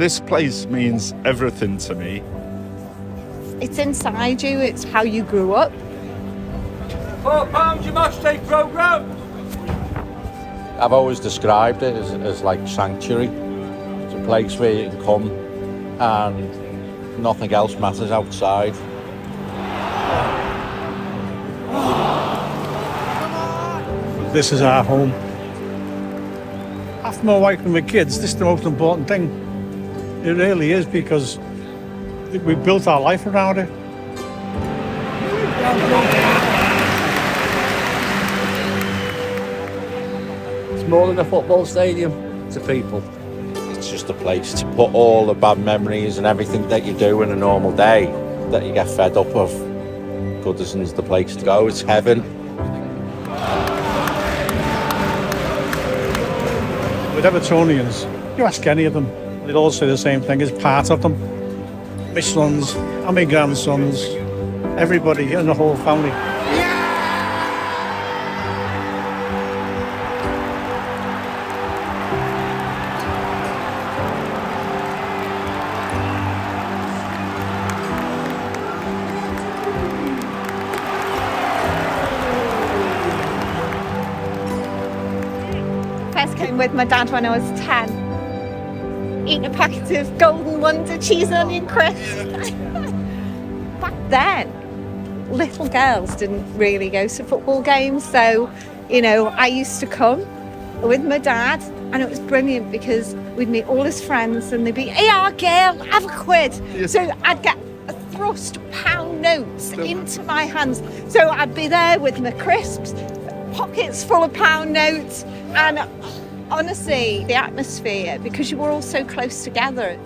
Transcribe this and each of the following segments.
This place means everything to me. It's inside you, it's how you grew up. £4 you must take programme. I've always described it as like sanctuary. It's a place where you can come and nothing else matters outside. This is our home. After my wife and my kids, this is the most important thing. It really is, because we built our life around it. It's more than a football stadium to people. It's just a place to put all the bad memories and everything that you do in a normal day that you get fed up of. Goodison's the place to go. It's heaven. With Evertonians, you ask any of them, they'd all say the same thing, as part of them. My sons and my grandsons, everybody in the whole family. First came with my dad when I was 10. Eating a packet of Golden Wonder cheese and onion crisps. Back then, little girls didn't really go to football games, so, I used to come with my dad, and it was brilliant because we'd meet all his friends and they'd be, "Hey, our girl, have a quid." Yes. So I'd get thrust pound notes into my hands. So I'd be there with my crisps, pockets full of pound notes, and honestly, the atmosphere, because you were all so close together,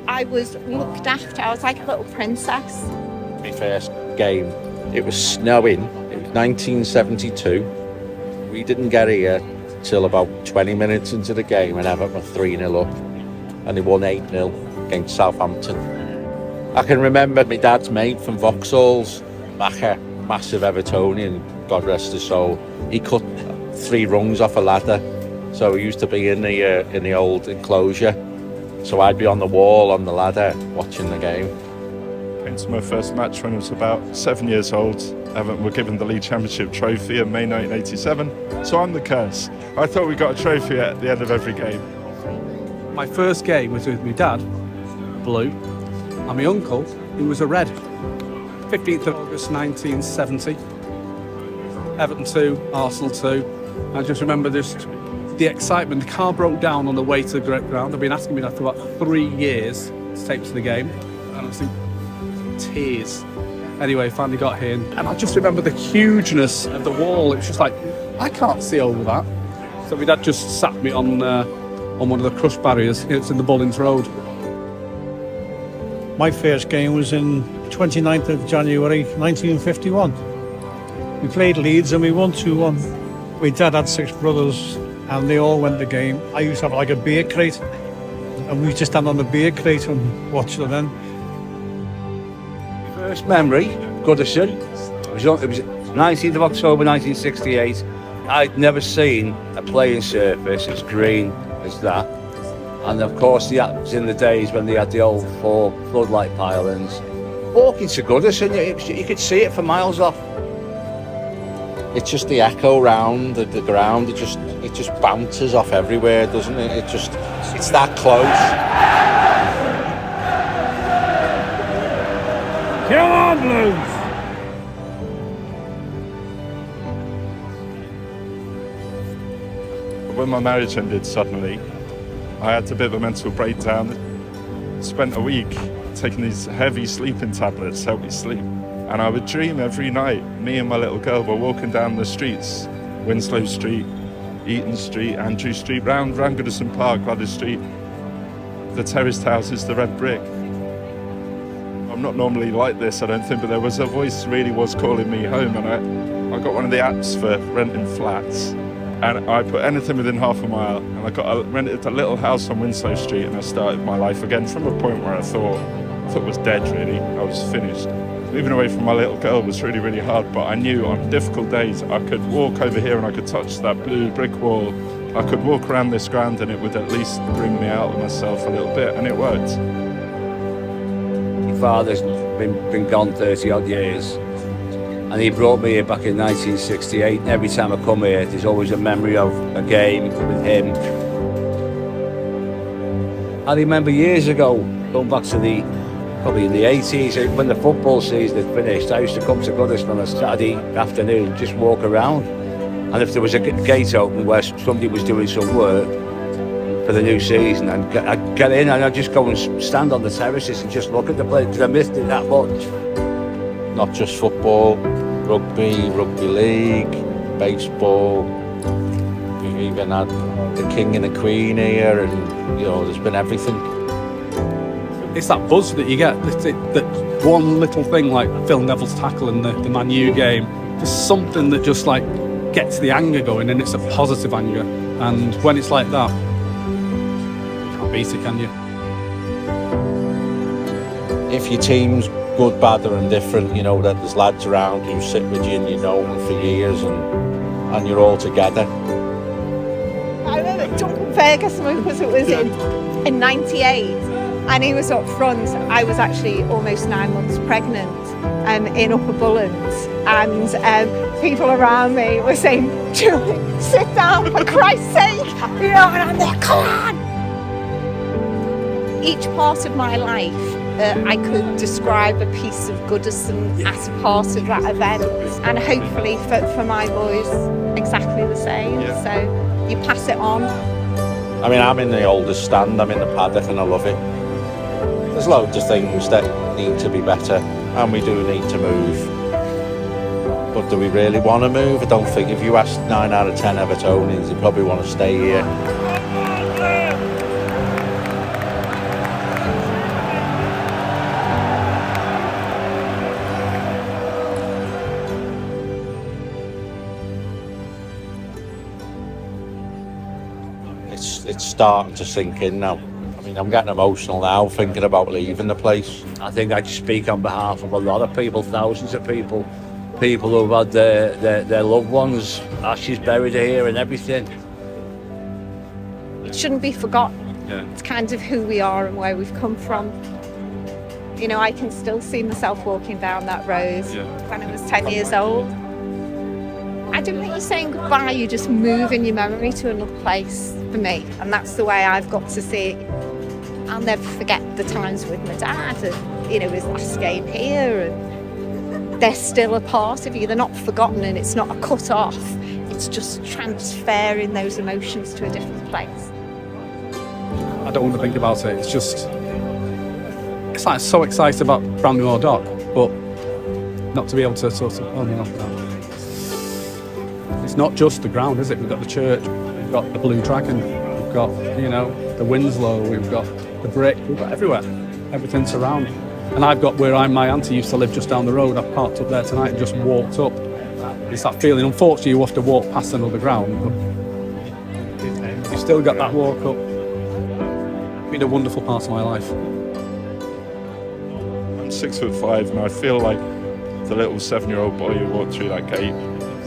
I was looked after. I was like a little princess. My first game, it was snowing. It was 1972. We didn't get here till about 20 minutes into the game, and Everton were 3-0 up, and they won 8-0 against Southampton. I can remember my dad's mate from Vauxhall's, Macher, massive Evertonian, God rest his soul. He cut 3 rungs off a ladder, so he used to be in the old enclosure. So I'd be on the wall on the ladder watching the game. Came to my first match when I was about 7 years old. Everton were given the League Championship trophy in May 1987, so I'm the curse. I thought we got a trophy at the end of every game. My first game was with my dad, blue, and my uncle, who was a red. 15th of August 1970. Everton 2, Arsenal 2. I just remember the excitement. The car broke down on the way to the ground. I've been asking me that for about 3 years to take to the game, and I was in tears. Anyway, finally got here, and I just remember the hugeness of the wall. It was just like, I can't see over that. So my dad just sat me on one of the crush barriers. It's in the Bullings Road. My first game was in 29th of January 1951. We played Leeds and we won 2-1. My dad had 6 brothers and they all went the game. I used to have like a beer crate, and we used to stand on the beer crate and watch them then. First memory, Goodison. It was 19th of October 1968. I'd never seen a playing surface as green as that. And of course, that was in the days when they had the old 4 floodlight pylons. Walking to Goodison, you could see it for miles off. It's just the echo round the ground. It just bounces off everywhere, doesn't it? It's that close. Come on, Blues! When my marriage ended suddenly, I had a bit of a mental breakdown. Spent a week taking these heavy sleeping tablets to help me sleep. And I would dream every night, me and my little girl were walking down the streets, Winslow Street, Eaton Street, Andrew Street, round Goodison Park, Goodison Street, the terraced houses, the red brick. I'm not normally like this, I don't think, but there was a voice really was calling me home, and I got one of the apps for renting flats, and I put anything within half a mile, and I rented a little house on Winslow Street, and I started my life again from a point where I thought it was dead, really. I was finished. Moving away from my little girl was really, really hard, but I knew on difficult days I could walk over here and I could touch that blue brick wall I could walk around this ground and it would at least bring me out of myself a little bit, and it worked. My father's been gone 30 odd years, and he brought me here back in 1968. And every time I come here, there's always a memory of a game with him. I remember years ago, going back to probably in the 80s, when the football season had finished, I used to come to Goodison on a Saturday afternoon, just walk around. And if there was a gate open where somebody was doing some work for the new season, I'd get in and I'd just go and stand on the terraces and just look at the place, because I missed it that much. Not just football, rugby league, baseball. We've even had the King and the Queen here, and there's been everything. It's that buzz that you get, that one little thing like Phil Neville's tackle in the Man U game, just something that just like gets the anger going, and it's a positive anger. And when it's like that, you can't beat it, can you? If your team's good, bad or indifferent, that there's lads around who sit with you and you know them for years, and you're all together. I remember Duncan Ferguson, because it was in 98, and he was up front. I was actually almost 9 months pregnant in Upper Bullen's, and people around me were saying, "Julie, sit down for Christ's sake," and I'm there, "Come on." Each part of my life, I could describe a piece of Goodison as part of that event, and hopefully for my boys exactly the same. Yeah. So you pass it on. I mean, I'm in the oldest stand, I'm in the paddock, and I love it. There's loads of things that need to be better, and we do need to move. But do we really want to move? I don't think. If you ask 9 out of 10 Evertonians, they probably want to stay here. It's starting to sink in now. I mean, I'm getting emotional now thinking about leaving the place. I think I just speak on behalf of a lot of people, thousands of people who've had their loved ones, ashes buried here and everything. It shouldn't be forgotten. Yeah. It's kind of who we are and where we've come from. I can still see myself walking down that road when I was 10 years old. I don't think you're saying goodbye, you just move in your memory to another place for me, and that's the way I've got to see it. I'll never forget the times with my dad and his last game here, and they're still a part of you. They're not forgotten, and it's not a cut off. It's just transferring those emotions to a different place. I don't want to think about it. It's like so excited about Bramley-Moore Dock, but not to be able to sort of, it's not just the ground, is it? We've got the church, we've got the Blue Dragon, we've got, the Winslow, we've got the Brick, we've got everywhere. Everything's around. And I've got my auntie used to live just down the road. I've parked up there tonight and just walked up. It's that feeling. Unfortunately, you have to walk past another ground, but you've still got that walk up. It's been a wonderful part of my life. I'm 6'5", and I feel like the little 7-year-old boy who walked through that gate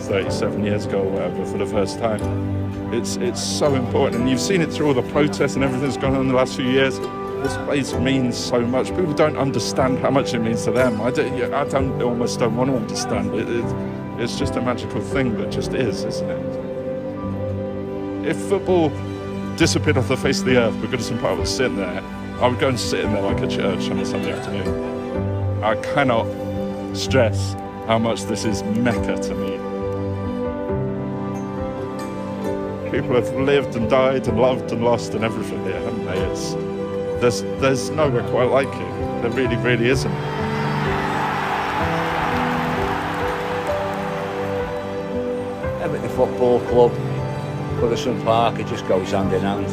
37 years ago or whatever for the first time. It's so important, and you've seen it through all the protests and everything that's gone on in the last few years. This place means so much. People don't understand how much it means to them. I almost don't want to understand. It's just a magical thing that just is, isn't it? If football disappeared off the face of the earth, but Goodison Park was sitting there, I would go and sit in there like a church on a Sunday afternoon. I cannot stress how much this is Mecca to me. People have lived and died and loved and lost and everything here, haven't they? There's nowhere quite like it. There really, really isn't. Everton Football Club, Goodison Park, it just goes hand in hand.